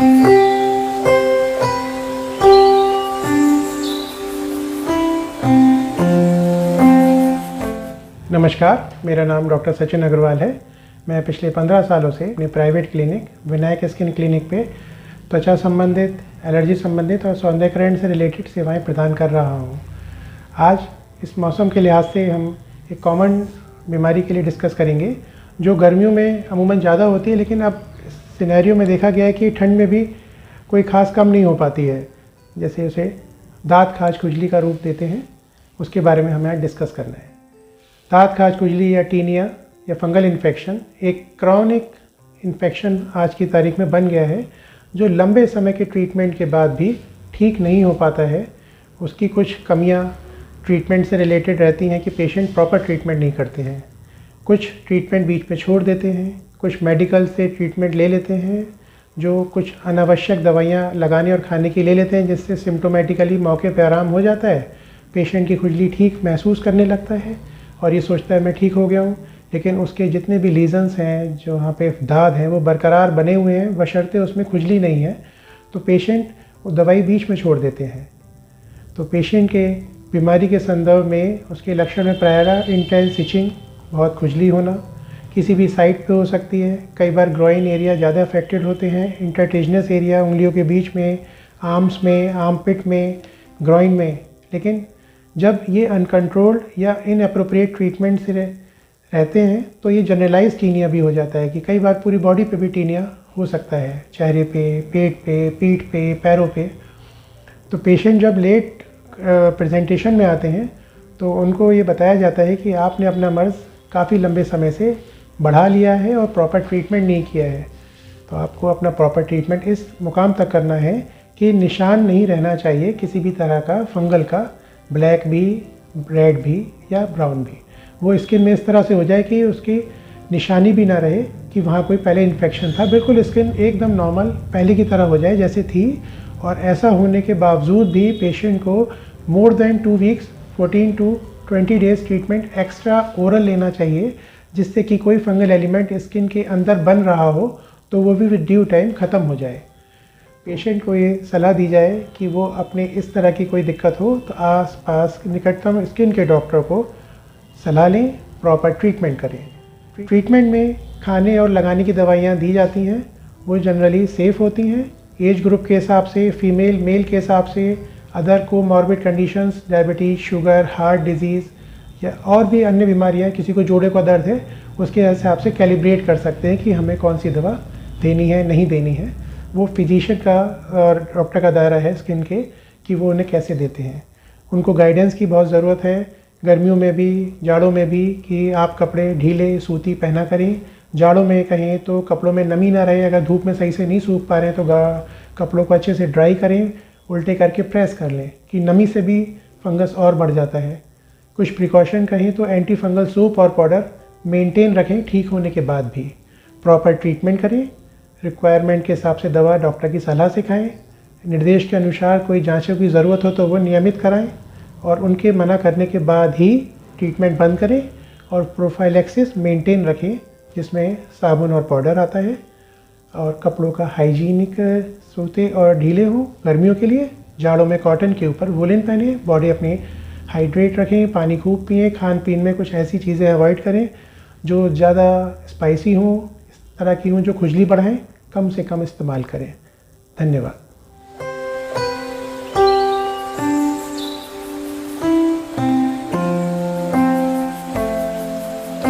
नमस्कार, मेरा नाम डॉक्टर सचिन अग्रवाल है। मैं पिछले 15 सालों से अपने private clinic Vinayak skin clinic पे त्वचा संबंधित, एलर्जी संबंधित और सौंदर्यकरण से रिलेटेड सेवाएं प्रदान कर रहा हूं। आज इस मौसम के लिहाज से हम एक कॉमन बीमारी के लिए डिस्कस करेंगे जो गर्मियों में अमूमन ज़्यादा होती है, लेकिन अब सिनेरियो में देखा गया है कि ठंड में भी कोई ख़ास कम नहीं हो पाती है। जैसे उसे दाँत खाज खुजली का रूप देते हैं, उसके बारे में हमें आज डिस्कस करना है। दाँत खाज खुजली या टीनिया या फंगल इन्फेक्शन एक क्रॉनिक इन्फेक्शन आज की तारीख में बन गया है, जो लंबे समय के ट्रीटमेंट के बाद भी ठीक नहीं हो पाता है। उसकी कुछ कमियां ट्रीटमेंट से रिलेटेड रहती हैं कि पेशेंट प्रॉपर ट्रीटमेंट नहीं करते हैं, कुछ ट्रीटमेंट बीच में छोड़ देते हैं, कुछ मेडिकल से ट्रीटमेंट ले लेते हैं, जो कुछ अनावश्यक दवाइयाँ लगाने और खाने की ले लेते हैं, जिससे सिम्टोमेटिकली मौके पर आराम हो जाता है। पेशेंट की खुजली ठीक महसूस करने लगता है और ये सोचता है मैं ठीक हो गया हूँ, लेकिन उसके जितने भी लीजन्स हैं, जो वहाँ पे दाग हैं, वो बरकरार बने हुए हैं, बशर्ते उसमें खुजली नहीं है। तो पेशेंट वो दवाई बीच में छोड़ देते हैं। तो पेशेंट के बीमारी के संदर्भ में उसके लक्षण में प्रायः इंटेंस इचिंग, बहुत खुजली होना, किसी भी साइड पे हो सकती है। कई बार ग्रोइन एरिया ज़्यादा अफेक्टेड होते हैं, इंटरटिजनस एरिया उंगलियों के बीच में, आर्म्स में, आर्मपिट में, ग्रोइन में। लेकिन जब ये अनकंट्रोल्ड या इनअप्रोप्रिएट ट्रीटमेंट से रहते हैं तो ये जनरलाइज टीनिया भी हो जाता है कि कई बार पूरी बॉडी पे भी टीनिया हो सकता है, चेहरे पे, पेट पे, पीठ पे, पैरों पे। तो पेशेंट जब लेट प्रेजेंटेशन में आते हैं तो उनको ये बताया जाता है कि आपने अपना मर्ज़ काफ़ी लंबे समय से बढ़ा लिया है और प्रॉपर ट्रीटमेंट नहीं किया है। तो आपको अपना प्रॉपर ट्रीटमेंट इस मुकाम तक करना है कि निशान नहीं रहना चाहिए किसी भी तरह का फंगल का, ब्लैक भी, रेड भी या ब्राउन भी। वो स्किन में इस तरह से हो जाए कि उसकी निशानी भी ना रहे कि वहाँ कोई पहले इन्फेक्शन था। बिल्कुल स्किन एकदम नॉर्मल पहले की तरह हो जाए जैसे थी। और ऐसा होने के बावजूद भी पेशेंट को more than 2 weeks 14 to 20 days treatment extra oral लेना चाहिए, जिससे कि कोई फंगल एलिमेंट स्किन के अंदर बन रहा हो तो वो भी विद ड्यू टाइम ख़त्म हो जाए। पेशेंट को ये सलाह दी जाए कि वो अपने इस तरह की कोई दिक्कत हो तो आस-पास निकटतम स्किन के डॉक्टर को सलाह लें, प्रॉपर ट्रीटमेंट करें। ट्रीटमेंट में खाने और लगाने की दवाइयाँ दी जाती हैं, वो जनरली सेफ़ होती हैं। एज ग्रुप के हिसाब से, फीमेल मेल के हिसाब से, other comorbid conditions, diabetes, sugar, heart disease या और भी अन्य बीमारियाँ, किसी को जोड़े का दर्द है, उसके हिसाब से कैलिब्रेट कर सकते हैं कि हमें कौन सी दवा देनी है, नहीं देनी है। वो फिजिशियन का और डॉक्टर का दायरा है स्किन के कि वो उन्हें कैसे देते हैं। उनको गाइडेंस की बहुत ज़रूरत है, गर्मियों में भी, जाड़ों में भी, कि आप कपड़े ढीले सूती पहना करें। जाड़ों में कहें तो कपड़ों में नमी ना रहे, अगर धूप में सही से नहीं सूख पा रहे हैं तो कपड़ों को अच्छे से ड्राई करें, उल्टे करके प्रेस कर लें कि नमी से भी फंगस और बढ़ जाता है। कुछ प्रिकॉशन कहें तो एंटी फंगल सोप और पाउडर मेंटेन रखें ठीक होने के बाद भी। प्रॉपर ट्रीटमेंट करें, रिक्वायरमेंट के हिसाब से दवा डॉक्टर की सलाह से खाएँ। निर्देश के अनुसार कोई जाँचों की ज़रूरत हो तो वो नियमित कराएँ और उनके मना करने के बाद ही ट्रीटमेंट बंद करें। और प्रोफाइलैक्सिस मेंटेन रखें, जिसमें साबुन और पाउडर आता है, और कपड़ों का हाइजीनिक सूते और ढीले हों गर्मियों के लिए। जाड़ों में कॉटन के ऊपर वुलन पहने, बॉडी अपनी हाइड्रेट रखें, पानी खूब पिएँ। खान पीन में कुछ ऐसी चीज़ें अवॉइड करें जो ज़्यादा स्पाइसी हों, इस तरह की हों जो खुजली बढ़ाएं, कम से कम इस्तेमाल करें। धन्यवाद।